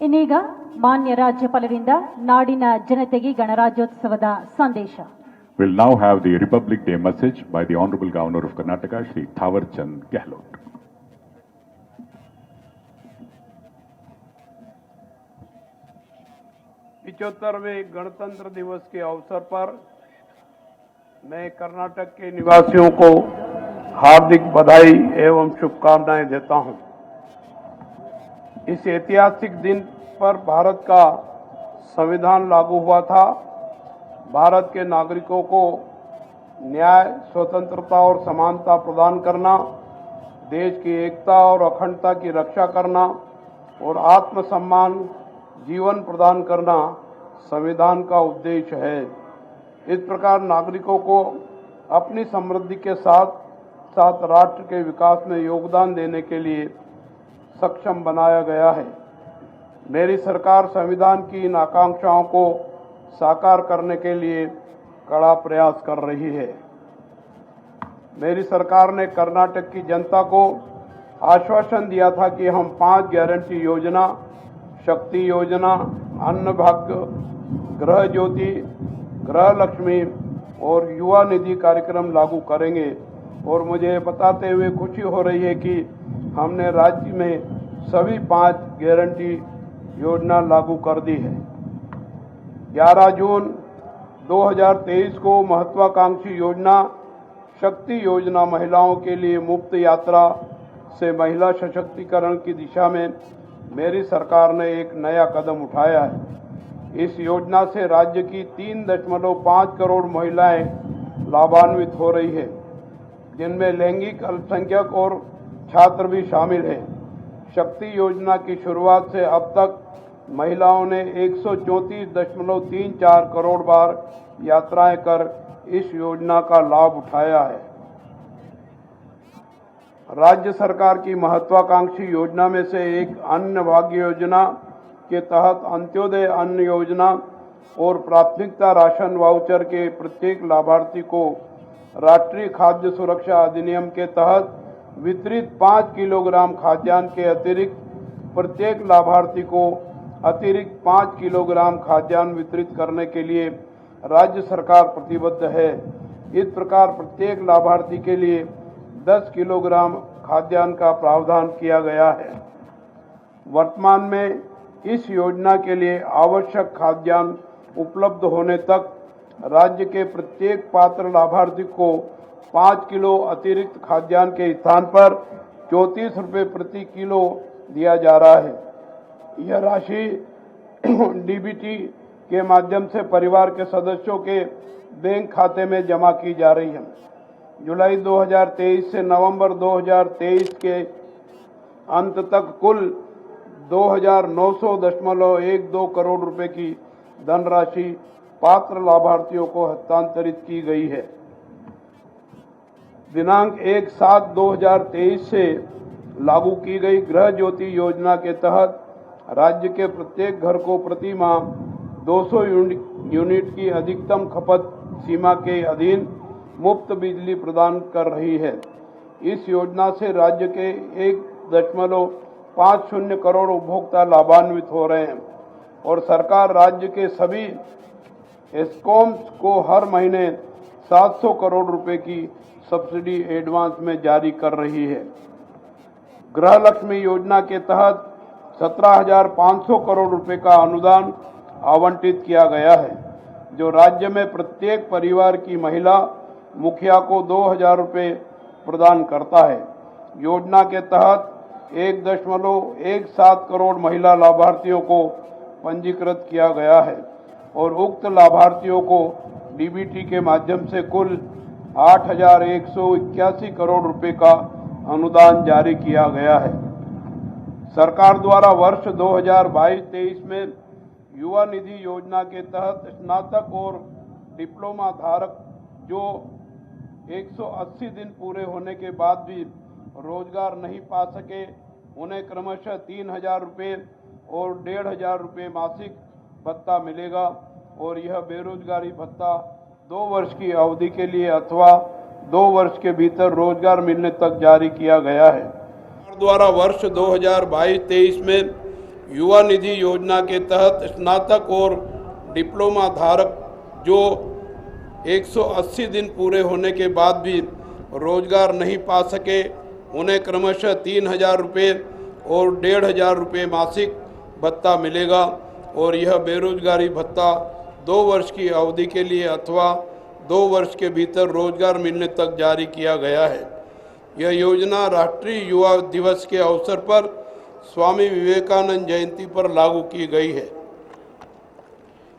ಇನ್ನೀಗ ಮಾನ್ಯ ರಾಜ್ಯಪಾಲರಿಂದ ನಾಡಿನ ಜನತೆಗೆ ಗಣರಾಜ್ಯೋತ್ಸವದ ಸಂದೇಶ. We'll now have the Republic Day message by the Honorable Governor of Karnataka, Shri Thawar Chand Gehlot. 75वें गणतंत्र दिवस के अवसर पर मैं कर्नाटक के निवासियों को हार्दिक बधाई एवं शुभकामनाएं देता हूं। इस ऐतिहासिक दिन पर भारत का संविधान लागू हुआ था। भारत के नागरिकों को न्याय, स्वतंत्रता और समानता प्रदान करना, देश की एकता और अखंडता की रक्षा करना और आत्मसम्मान जीवन प्रदान करना संविधान का उद्देश्य है। इस प्रकार नागरिकों को अपनी समृद्धि के साथ साथ राष्ट्र के विकास में योगदान देने के लिए सक्षम बनाया गया है। मेरी सरकार संविधान की इन आकांक्षाओं को साकार करने के लिए कड़ा प्रयास कर रही है। मेरी सरकार ने कर्नाटक की जनता को आश्वासन दिया था कि हम 5 गारंटी योजना, शक्ति योजना, अन्न भाग्य, गृह ज्योति, गृह लक्ष्मी और युवा निधि कार्यक्रम लागू करेंगे और मुझे बताते हुए खुशी हो रही है कि हमने राज्य में सभी 5 गारंटी योजना लागू कर दी है। 11 जून 2023 को महत्वाकांक्षी योजना शक्ति योजना महिलाओं के लिए मुफ्त यात्रा से महिला सशक्तिकरण की दिशा में मेरी सरकार ने एक नया कदम उठाया है। इस योजना से राज्य की 3.5 करोड़ महिलाएं लाभान्वित हो रही है, जिनमें लैंगिक अल्पसंख्यक और छात्र भी शामिल हैं। शक्ति योजना की शुरुआत से अब तक महिलाओं ने 134.34 करोड़ बार यात्राएं कर इस योजना का लाभ उठाया है। राज्य सरकार की महत्वाकांक्षी योजना में से एक अन्न भाग्य योजना के तहत अंत्योदय अन्न योजना और प्राथमिकता राशन वाउचर के प्रत्येक लाभार्थी को राष्ट्रीय खाद्य सुरक्षा अधिनियम के तहत वितरित 5 किलोग्राम खाद्यान्न के अतिरिक्त प्रत्येक लाभार्थी को अतिरिक्त 5 किलोग्राम खाद्यान्न वितरित करने के लिए राज्य सरकार प्रतिबद्ध है। इस प्रकार प्रत्येक लाभार्थी के लिए 10 किलोग्राम खाद्यान्न का प्रावधान किया गया है। वर्तमान में इस योजना के लिए आवश्यक खाद्यान्न उपलब्ध होने तक राज्य के प्रत्येक पात्र लाभार्थी को 5 किलो अतिरिक्त खाद्यान्न के स्थान पर 34 रुपये प्रति किलो दिया जा रहा है। यह राशि डीबीटी के माध्यम से परिवार के सदस्यों के बैंक खाते में जमा की जा रही है। जुलाई 2023 से नवंबर 2023 के अंत तक कुल 2,900.12 करोड़ रुपए की धनराशि पात्र लाभार्थियों को हस्तांतरित की गई है। दिनांक 1/7/2023 से लागू की गई गृह ज्योति योजना के तहत राज्य के प्रत्येक घर को प्रति माह 200 यूनिट की अधिकतम खपत सीमा के अधीन मुफ्त बिजली प्रदान कर रही है। इस योजना से राज्य के 1.50 करोड़ उपभोक्ता लाभान्वित हो रहे हैं और सरकार राज्य के सभी एस्कॉम्स को हर महीने 700 करोड़ रुपए की सब्सिडी एडवांस में जारी कर रही है। गृह लक्ष्मी योजना के तहत 17,500 करोड़ रुपए का अनुदान आवंटित किया गया है, जो राज्य में प्रत्येक परिवार की महिला मुखिया को 2,000 रुपये प्रदान करता है। योजना के तहत 1.17 करोड़ महिला लाभार्थियों को पंजीकृत किया गया है और उक्त लाभार्थियों को डीबीटी के माध्यम से कुल 8,181 करोड़ रुपए का अनुदान जारी किया गया है। सरकार द्वारा वर्ष 2022-23 में युवा निधि योजना के तहत स्नातक और डिप्लोमा धारक जो 180 दिन पूरे होने के बाद भी रोजगार नहीं पा सके, उन्हें क्रमशः 3,000 रुपये और 1,500 रुपये मासिक भत्ता मिलेगा और यह बेरोजगारी भत्ता 2 वर्ष की अवधि के लिए अथवा 2 वर्ष के भीतर रोजगार मिलने तक जारी किया गया है। द्वारा वर्ष 2022-23 में युवा निधि योजना के तहत स्नातक और डिप्लोमा धारक जो 180 दिन पूरे होने के बाद भी रोजगार नहीं पा सके, उन्हें क्रमशः 3,000 रुपये और 1,500 रुपये मासिक भत्ता मिलेगा और यह बेरोजगारी भत्ता 2 वर्ष की अवधि के लिए अथवा 2 वर्ष के भीतर रोजगार मिलने तक जारी किया गया है। यह योजना राष्ट्रीय युवा दिवस के अवसर पर स्वामी विवेकानंद जयंती पर लागू की गई है।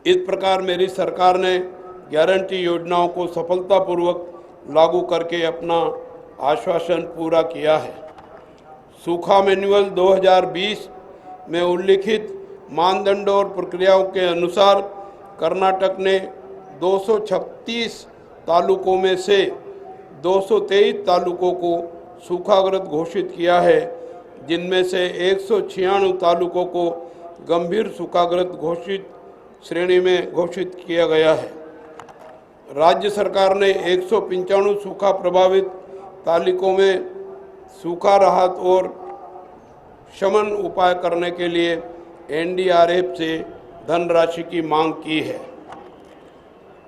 इस प्रकार मेरी सरकार ने गारंटी योजनाओं को सफलतापूर्वक लागू करके अपना आश्वासन पूरा किया है। सूखा मैनुअल 2020 में उल्लिखित मानदंडों और प्रक्रियाओं के अनुसार कर्नाटक ने 236 तालुकों में से 223 तालुकों को सूखाग्रस्त घोषित किया है, जिनमें से 196 तालुकों को गंभीर सूखाग्रस्त घोषित श्रेणी में घोषित किया गया है। राज्य सरकार ने 195 सूखा प्रभावित तालुकों में सूखा राहत और शमन उपाय करने के लिए एनडीआरएफ से धनराशि की मांग की है।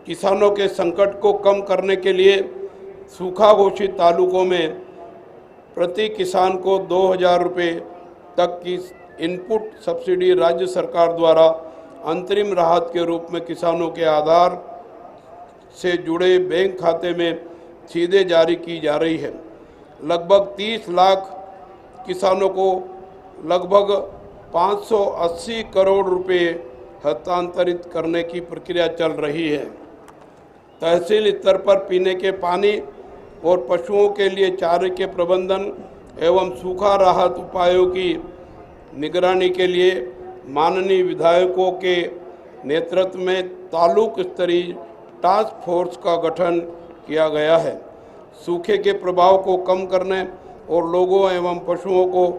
किसानों के संकट को कम करने के लिए सूखा घोषित तालुकों में प्रति किसान को 2,000 रुपये तक की इनपुट सब्सिडी राज्य सरकार द्वारा अंतरिम राहत के रूप में किसानों के आधार से जुड़े बैंक खाते में सीधे जारी की जा रही है। लगभग 30 लाख किसानों को लगभग 580 करोड़ रुपए हस्तांतरित करने की प्रक्रिया चल रही है। तहसील स्तर पर पीने के पानी और पशुओं के लिए चारे के प्रबंधन एवं सूखा राहत उपायों की निगरानी के लिए माननीय विधायकों के नेतृत्व में तालुक स्तरीय टास्क फोर्स का गठन किया गया है। सूखे के प्रभाव को कम करने और लोगों एवं पशुओं को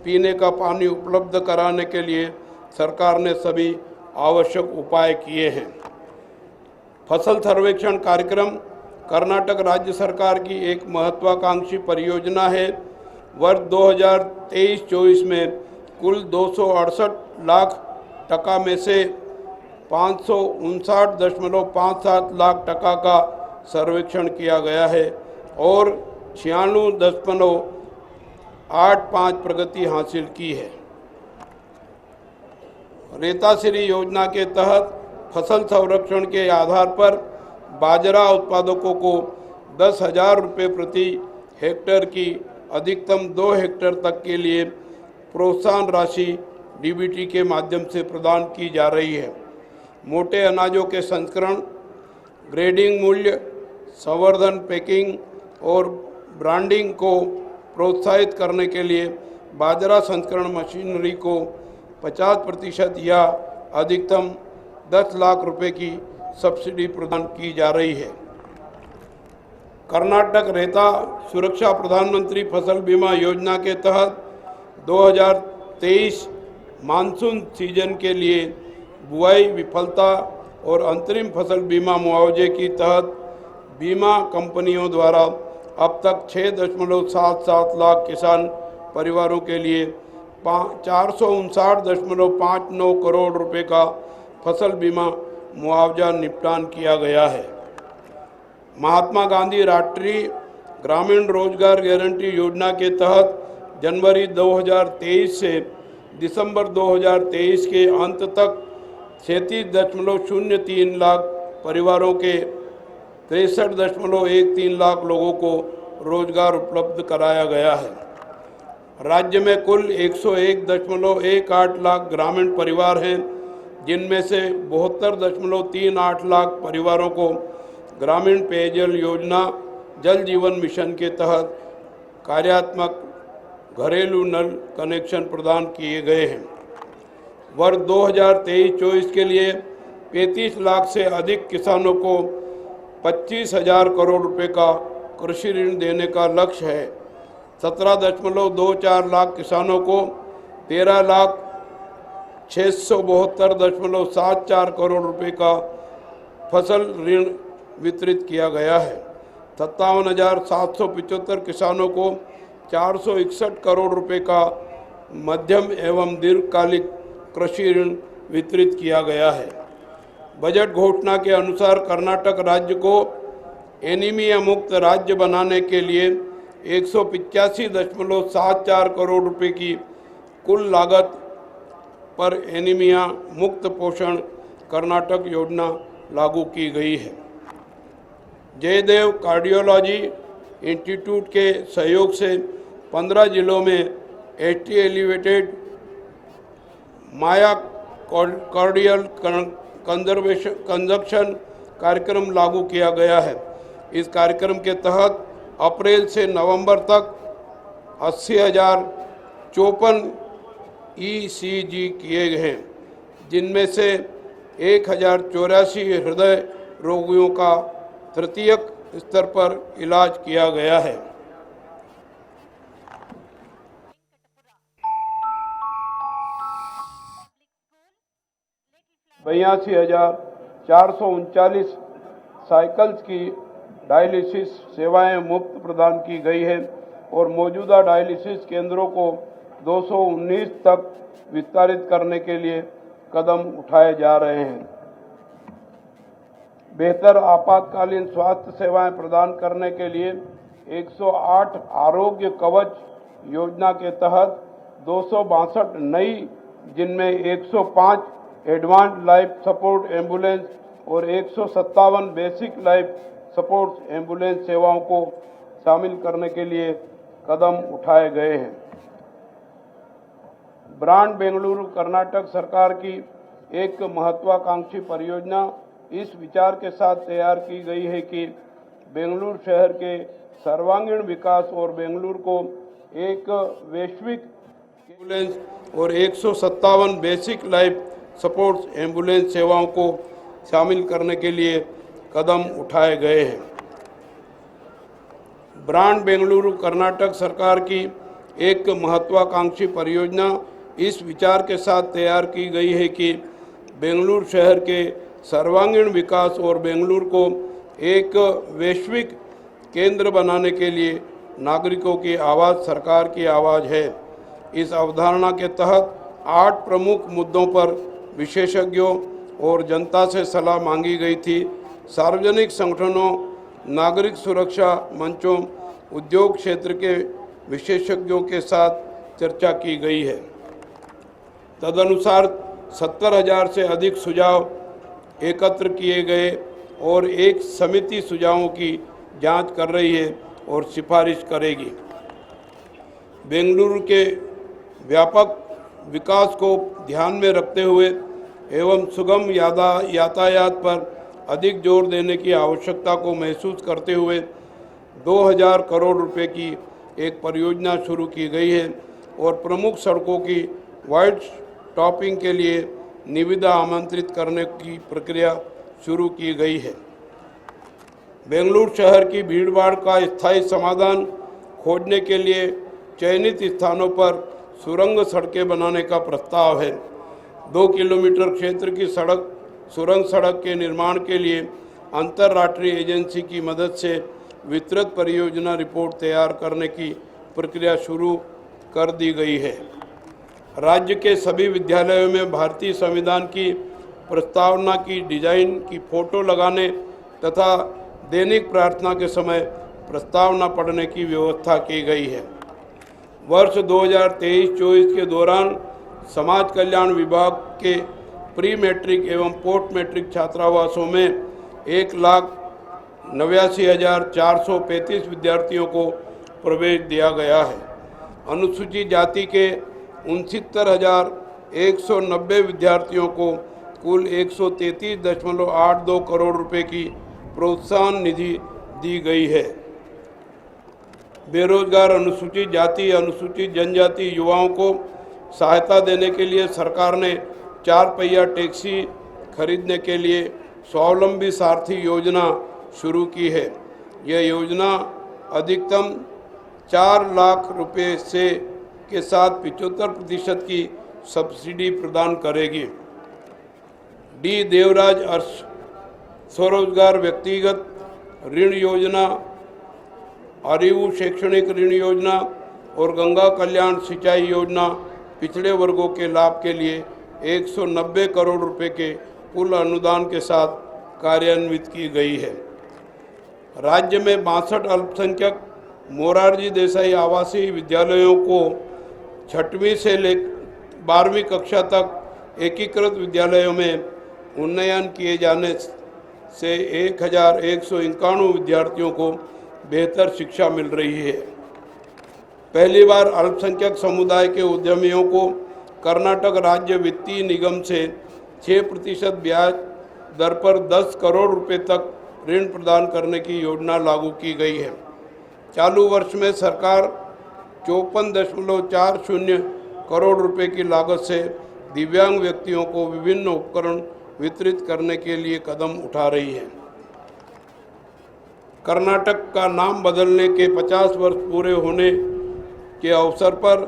पीने का पानी उपलब्ध कराने के लिए सरकार ने सभी आवश्यक उपाय किए हैं। फसल सर्वेक्षण कार्यक्रम कर्नाटक राज्य सरकार की एक महत्वाकांक्षी परियोजना है। वर्ष 2023-24 में कुल 268 लाख टका में से 559.57 लाख टका का सर्वेक्षण किया गया है और 96.85 प्रगति हासिल की है। रेताश्री योजना के तहत फसल संरक्षण के आधार पर बाजरा उत्पादकों को 10,000 रुपये प्रति हेक्टेयर की अधिकतम 2 हेक्टेयर तक के लिए प्रोत्साहन राशि डीबीटी के माध्यम से प्रदान की जा रही है। मोटे अनाजों के संस्करण, ग्रेडिंग, मूल्य संवर्धन, पैकिंग और ब्रांडिंग को प्रोत्साहित करने के लिए बाजरा संस्करण मशीनरी को 50% या अधिकतम 10 लाख रुपए की सब्सिडी प्रदान की जा रही है। कर्नाटक रेता सुरक्षा प्रधानमंत्री फसल बीमा योजना के तहत 2023 मानसून सीजन के लिए बुआई विफलता और अंतरिम फसल बीमा मुआवजे की तहत बीमा कंपनियों द्वारा अब तक 6.77 लाख किसान परिवारों के लिए 459.59 करोड़ रुपए का फसल बीमा मुआवजा निपटान किया गया है। महात्मा गांधी राष्ट्रीय ग्रामीण रोजगार गारंटी योजना के तहत जनवरी 2023 से दिसंबर 2023 के अंत तक 37.03 लाख परिवारों के 63.13 लाख लोगों को रोजगार उपलब्ध कराया गया है। राज्य में कुल 101.18 लाख ग्रामीण परिवार हैं, जिनमें से 72.38 लाख परिवारों को ग्रामीण पेयजल योजना जल जीवन मिशन के तहत कार्यात्मक घरेलू नल कनेक्शन प्रदान किए गए हैं। वर्ष 2023-24 के लिए 35 लाख से अधिक किसानों को 25,000 करोड़ रुपए का कृषि ऋण देने का लक्ष्य है। 17.24 लाख किसानों को 13,672.74 करोड़ रुपए का फसल ऋण वितरित किया गया है। 57,775 किसानों को 461 करोड़ रुपए का मध्यम एवं दीर्घकालिक कृषि ऋण वितरित किया गया है। बजट घोषणा के अनुसार कर्नाटक राज्य को एनीमिया मुक्त राज्य बनाने के लिए 185.74 करोड़ रुपए की कुल लागत पर एनीमिया मुक्त पोषण कर्नाटक योजना लागू की गई है। जयदेव कार्डियोलॉजी इंस्टीट्यूट के सहयोग से 15 जिलों में एटी एलिवेटेड माया कार्डियल कंजक्शन कार्यक्रम लागू किया गया है। इस कार्यक्रम के तहत अप्रैल से नवंबर तक 80,054 ECG किए गए हैं, जिनमें से 1,084 हृदय रोगियों का तृतीयक स्तर पर इलाज किया गया है। बयासी 439 साइकिल्स की डायलिसिस सेवाएं मुफ्त प्रदान की गई है और मौजूदा डायलिसिस केंद्रों को 219 तक विस्तारित करने के लिए कदम उठाए जा रहे हैं। बेहतर आपातकालीन स्वास्थ्य सेवाएं प्रदान करने के लिए 108 आरोग्य कवच योजना के तहत 262 नई, जिनमें 105 एडवांस्ड लाइफ सपोर्ट एम्बुलेंस और 157 बेसिक लाइफ सपोर्ट एम्बुलेंस सेवाओं को शामिल करने के लिए कदम उठाए गए हैं। ब्रांड बेंगलुरु कर्नाटक सरकार की एक महत्वाकांक्षी परियोजना इस विचार के साथ तैयार की गई है कि बेंगलुरु शहर के सर्वांगीण विकास और बेंगलुरु को एक वैश्विक एम्बुलेंस और 157 बेसिक लाइफ सपोर्ट एम्बुलेंस सेवाओं को शामिल करने के लिए कदम उठाए गए हैं। ब्रांड बेंगलुरु कर्नाटक सरकार की एक महत्वाकांक्षी परियोजना इस विचार के साथ तैयार की गई है कि बेंगलुरु शहर के सर्वांगीण विकास और बेंगलुरु को एक वैश्विक केंद्र बनाने के लिए नागरिकों की आवाज़ सरकार की आवाज़ है। इस अवधारणा के तहत 8 प्रमुख मुद्दों पर विशेषज्ञों और जनता से सलाह मांगी गई थी। सार्वजनिक संगठनों, नागरिक सुरक्षा मंचों, उद्योग क्षेत्र के विशेषज्ञों के साथ चर्चा की गई है। तदनुसार 70,000 से अधिक सुझाव एकत्र किए गए और एक समिति सुझावों की जांच कर रही है और सिफारिश करेगी। बेंगलुरु के व्यापक विकास को ध्यान में रखते हुए एवं सुगम यातायात पर अधिक जोर देने की आवश्यकता को महसूस करते हुए 2,000 करोड़ रुपए की एक परियोजना शुरू की गई है और प्रमुख सड़कों की वाइड टॉपिंग के लिए निविदा आमंत्रित करने की प्रक्रिया शुरू की गई है। बेंगलुरु शहर की भीड़भाड़ का स्थायी समाधान खोजने के लिए चयनित स्थानों पर सुरंग सड़कें बनाने का प्रस्ताव है। 2 किलोमीटर क्षेत्र की सुरंग सड़क के निर्माण के लिए अंतर्राष्ट्रीय एजेंसी की मदद से विस्तृत परियोजना रिपोर्ट तैयार करने की प्रक्रिया शुरू कर दी गई है। राज्य के सभी विद्यालयों में भारतीय संविधान की प्रस्तावना की डिजाइन की फोटो लगाने तथा दैनिक प्रार्थना के समय प्रस्तावना पढ़ने की व्यवस्था की गई है। वर्ष 2023-24 के दौरान समाज कल्याण विभाग के प्री मैट्रिक एवं पोस्ट मैट्रिक छात्रावासों में 1,89,435 विद्यार्थियों को प्रवेश दिया गया है। अनुसूचित जाति के 69,190 विद्यार्थियों को कुल 133.82 करोड़ रुपए की प्रोत्साहन निधि दी गई है। बेरोजगार अनुसूचित जाति, अनुसूचित जनजाति युवाओं को सहायता देने के लिए सरकार ने 4 पहिया टैक्सी खरीदने के लिए स्वावलंबी सारथी योजना शुरू की है। यह योजना अधिकतम 4 लाख रुपए से के साथ 75% की सब्सिडी प्रदान करेगी। डी देवराज अर्श स्वरोजगार व्यक्तिगत ऋण योजना, आरिवु शैक्षणिक ऋण योजना और गंगा कल्याण सिंचाई योजना पिछड़े वर्गों के लाभ के लिए 190 करोड़ रुपए के कुल अनुदान के साथ कार्यान्वित की गई है। राज्य में 62 अल्पसंख्यक मोरारजी देसाई आवासीय विद्यालयों को 6वीं से 12वीं कक्षा तक एकीकृत विद्यालयों में उन्नयन किए जाने से 1191 विद्यार्थियों को बेहतर शिक्षा मिल रही है। पहली बार अल्पसंख्यक समुदाय के उद्यमियों को कर्नाटक राज्य वित्तीय निगम से 6% ब्याज दर पर 10 करोड़ रुपए तक ऋण प्रदान करने की योजना लागू की गई है। चालू वर्ष में सरकार 54.40 करोड़ रुपए की लागत से दिव्यांग व्यक्तियों को विभिन्न उपकरण वितरित करने के लिए कदम उठा रही है। कर्नाटक का नाम बदलने के 50 वर्ष पूरे होने के अवसर पर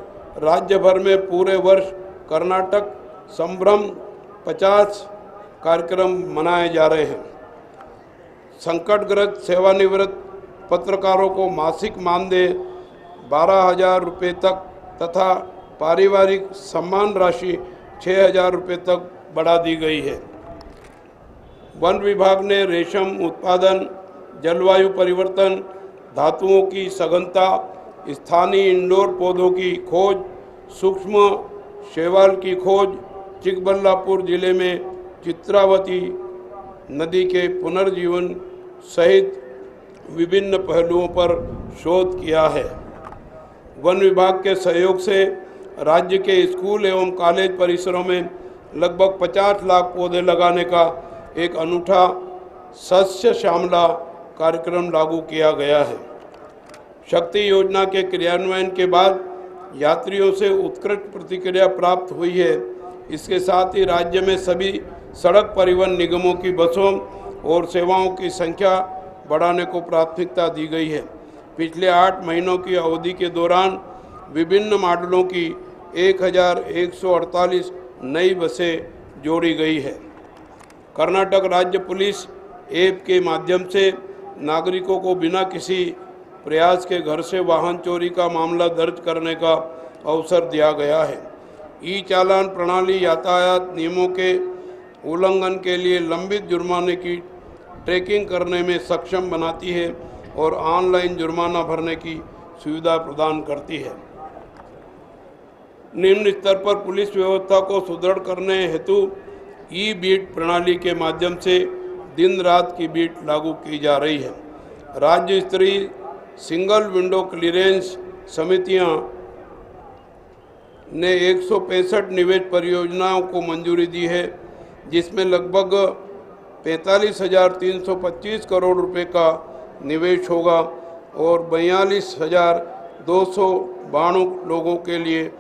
राज्य भर में पूरे वर्ष कर्नाटक संभ्रम 50 कार्यक्रम मनाए जा रहे हैं। संकटग्रस्त सेवानिवृत्त पत्रकारों को मासिक मानदेय 12,000 रुपये तक तथा पारिवारिक सम्मान राशि 6,000 रुपये तक बढ़ा दी गई है। वन विभाग ने रेशम उत्पादन, जलवायु परिवर्तन, धातुओं की सघनता, स्थानीय इंडोर पौधों की खोज, सूक्ष्म शैवाल की खोज, चिकबल्लापुर जिले में चित्रावती नदी के पुनर्जीवन सहित विभिन्न पहलुओं पर शोध किया है। वन विभाग के सहयोग से राज्य के स्कूल एवं कॉलेज परिसरों में लगभग 50 लाख पौधे लगाने का एक अनूठा सस्य श्यामला कार्यक्रम लागू किया गया है। शक्ति योजना के क्रियान्वयन के बाद यात्रियों से उत्कृष्ट प्रतिक्रिया प्राप्त हुई है। इसके साथ ही राज्य में सभी सड़क परिवहन निगमों की बसों और सेवाओं की संख्या बढ़ाने को प्राथमिकता दी गई है। पिछले 8 महीनों की अवधि के दौरान विभिन्न मॉडलों की 1148 नई बसें जोड़ी गई है। कर्नाटक राज्य पुलिस ऐप के माध्यम से नागरिकों को बिना किसी प्रयास के घर से वाहन चोरी का मामला दर्ज करने का अवसर दिया गया है। ई चालान प्रणाली यातायात नियमों के उल्लंघन के लिए लंबित जुर्माने की ट्रैकिंग करने में सक्षम बनाती है और ऑनलाइन जुर्माना भरने की सुविधा प्रदान करती है। निम्न स्तर पर पुलिस व्यवस्था को सुदृढ़ करने हेतु ई बीट प्रणाली के माध्यम से दिन रात की बीट लागू की जा रही है। राज्य स्तरीय सिंगल विंडो क्लियरेंस समितियां ने 165 निवेश परियोजनाओं को मंजूरी दी है, जिसमें लगभग 45,325 करोड़ रुपए का निवेश होगा और 42,292 लोगों के लिए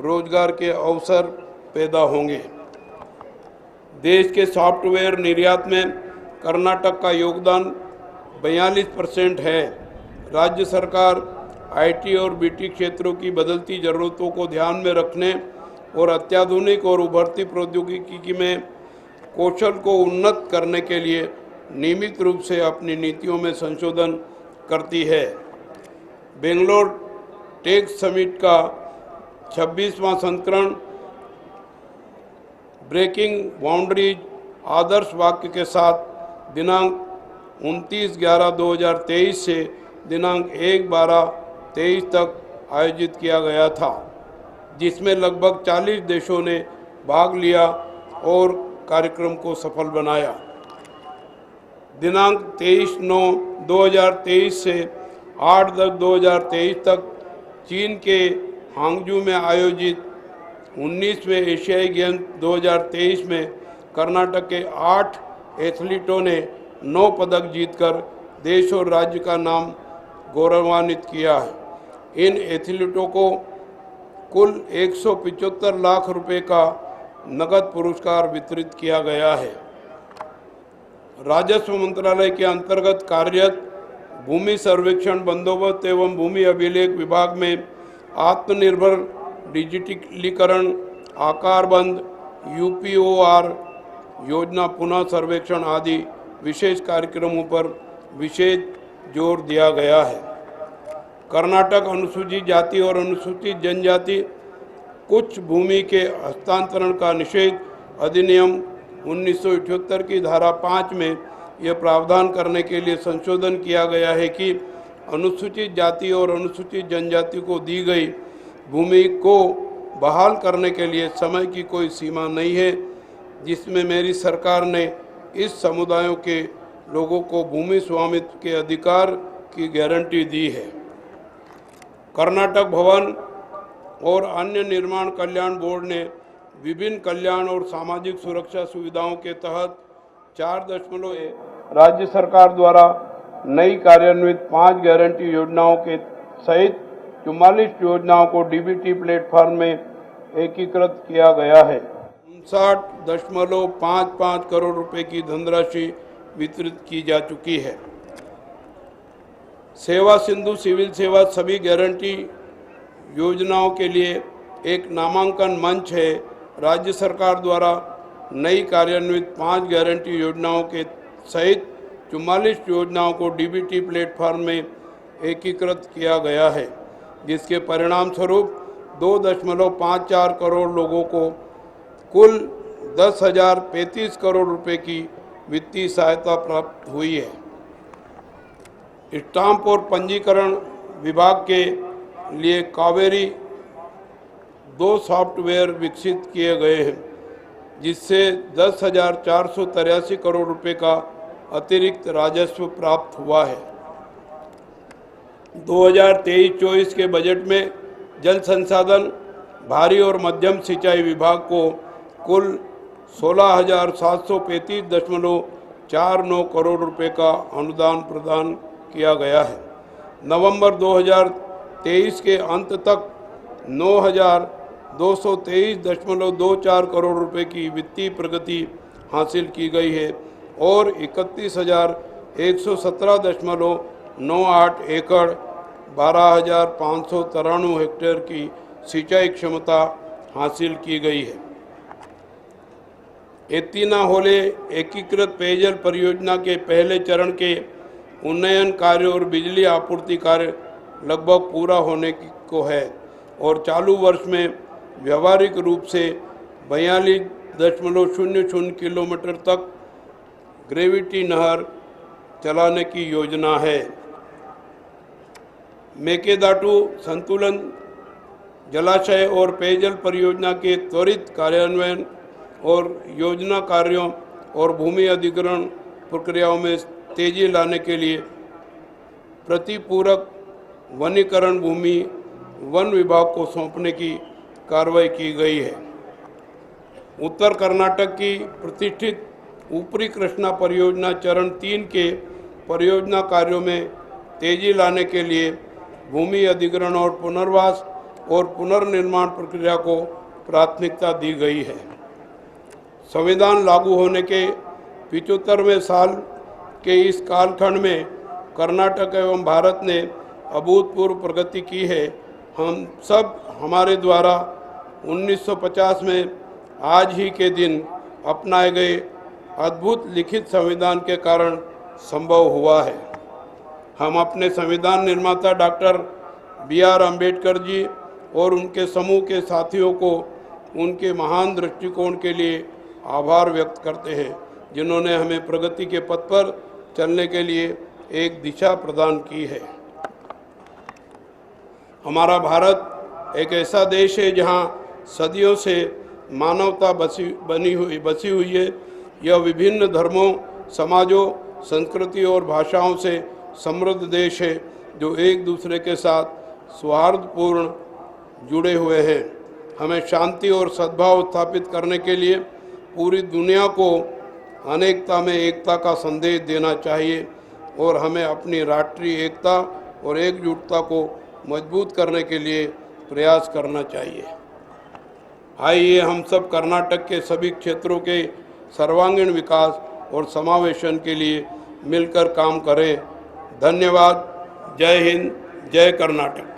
रोजगार के अवसर पैदा होंगे। देश के सॉफ्टवेयर निर्यात में कर्नाटक का योगदान 42% है। राज्य सरकार आईटी और बीटी क्षेत्रों की बदलती ज़रूरतों को ध्यान में रखने और अत्याधुनिक और उभरती प्रौद्योगिकी में कौशल को उन्नत करने के लिए नियमित रूप से अपनी नीतियों में संशोधन करती है। बेंगलोर टेक समिट का 26वां संस्करण ब्रेकिंग बाउंड्रीज आदर्श वाक्य के साथ दिनांक 29/11/2023 से दिनांक 1/12/23 तक आयोजित किया गया था, जिसमें लगभग 40 देशों ने भाग लिया और कार्यक्रम को सफल बनाया। दिनांक 23/9/2023 से 8/10/2023 तक चीन के हांगजू में आयोजित 19वें एशियाई गेम्स 2023 में कर्नाटक के 8 एथलीटों ने 9 पदक जीतकर देश और राज्य का नाम गौरवान्वित किया है। इन एथलीटों को कुल 175 लाख रुपए का नगद पुरस्कार वितरित किया गया है। राजस्व मंत्रालय के अंतर्गत कार्यरत भूमि सर्वेक्षण, बंदोबस्त एवं भूमि अभिलेख विभाग में आत्मनिर्भर डिजिटलीकरण, आकारबंद, यूपीओआर योजना, पुनः सर्वेक्षण आदि विशेष कार्यक्रमों पर विशेष जोर दिया गया है। कर्नाटक अनुसूचित जाति और अनुसूचित जनजाति कुछ भूमि के हस्तांतरण का निषेध अधिनियम 1978 की धारा 5 में यह प्रावधान करने के लिए संशोधन किया गया है कि अनुसूचित जाति और अनुसूचित जनजाति को दी गई भूमि को बहाल करने के लिए समय की कोई सीमा नहीं है, जिसमें मेरी सरकार ने इस समुदायों के लोगों को भूमि स्वामित्व के अधिकार की गारंटी दी है। कर्नाटक भवन और अन्य निर्माण कल्याण बोर्ड ने विभिन्न कल्याण और सामाजिक सुरक्षा सुविधाओं के तहत 4.1 राज्य सरकार द्वारा नई कार्यान्वित 5 गारंटी योजनाओं के सहित 44 योजनाओं को डीबीटी प्लेटफॉर्म में एकीकृत किया गया है। 59.55 करोड़ रुपए की धनराशि वितरित की जा चुकी है। सेवा सिंधु सिविल सेवा सभी गारंटी योजनाओं के लिए एक नामांकन मंच है। राज्य सरकार द्वारा नई कार्यान्वित 5 गारंटी योजनाओं के सहित 44 योजनाओं को डीबीटी प्लेटफॉर्म में एकीकृत किया गया है, जिसके परिणाम स्वरूप 2.54 करोड़ लोगों को कुल 10,035 करोड़ रुपए की वित्तीय सहायता प्राप्त हुई है। स्टाम्प और पंजीकरण विभाग के लिए कावेरी 2 सॉफ्टवेयर विकसित किए गए हैं, जिससे 10,483 करोड़ रुपए का अतिरिक्त राजस्व प्राप्त हुआ है। 2023-24 के बजट में जल संसाधन, भारी और मध्यम सिंचाई विभाग को कुल 16,735.49 करोड़ रुपए का अनुदान प्रदान किया गया है। नवंबर 2023 के अंत तक 9,223.24 करोड़ रुपए की वित्तीय प्रगति हासिल की गई है और 31,117.98 एकड़ 12,593 हेक्टेयर की सिंचाई क्षमता हासिल की गई है। एत्तिनाहोले एकीकृत पेयजल परियोजना के पहले चरण के उन्नयन कार्य और बिजली आपूर्ति कार्य लगभग पूरा होने को है और चालू वर्ष में व्यावहारिक रूप से 42.00 किलोमीटर तक ग्रेविटी नहर चलाने की योजना है। मेकेदाटू संतुलन जलाशय और पेयजल परियोजना के त्वरित कार्यान्वयन और योजना कार्यों और भूमि अधिग्रहण प्रक्रियाओं में तेजी लाने के लिए प्रतिपूरक वनीकरण भूमि वन विभाग को सौंपने की कार्रवाई की गई है। उत्तर कर्नाटक की प्रतिष्ठित ऊपरी कृष्णा परियोजना चरण 3 के परियोजना कार्यों में तेजी लाने के लिए भूमि अधिग्रहण और पुनर्वास और पुनर्निर्माण प्रक्रिया को प्राथमिकता दी गई है। संविधान लागू होने के 75वें साल के इस कालखंड में कर्नाटक एवं भारत ने अभूतपूर्व प्रगति की है। हम सब हमारे द्वारा 1950 में आज ही के दिन अपनाए गए अद्भुत लिखित संविधान के कारण संभव हुआ है। हम अपने संविधान निर्माता डॉक्टर B.R. अम्बेडकर जी और उनके समूह के साथियों को उनके महान दृष्टिकोण के लिए आभार व्यक्त करते हैं, जिन्होंने हमें प्रगति के पथ पर चलने के लिए एक दिशा प्रदान की है। हमारा भारत एक ऐसा देश है जहां सदियों से मानवता बसी हुई है। यह विभिन्न धर्मों, समाजों, संस्कृति और भाषाओं से समृद्ध देश है जो एक दूसरे के साथ सौहार्दपूर्ण जुड़े हुए हैं। हमें शांति और सद्भाव स्थापित करने के लिए पूरी दुनिया को अनेकता में एकता का संदेश देना चाहिए और हमें अपनी राष्ट्रीय एकता और एकजुटता को मजबूत करने के लिए प्रयास करना चाहिए। आइए हम सब कर्नाटक के सभी क्षेत्रों के सर्वांगीण विकास और समावेशन के लिए मिलकर काम करें। धन्यवाद। जय हिंद, जय कर्नाटक।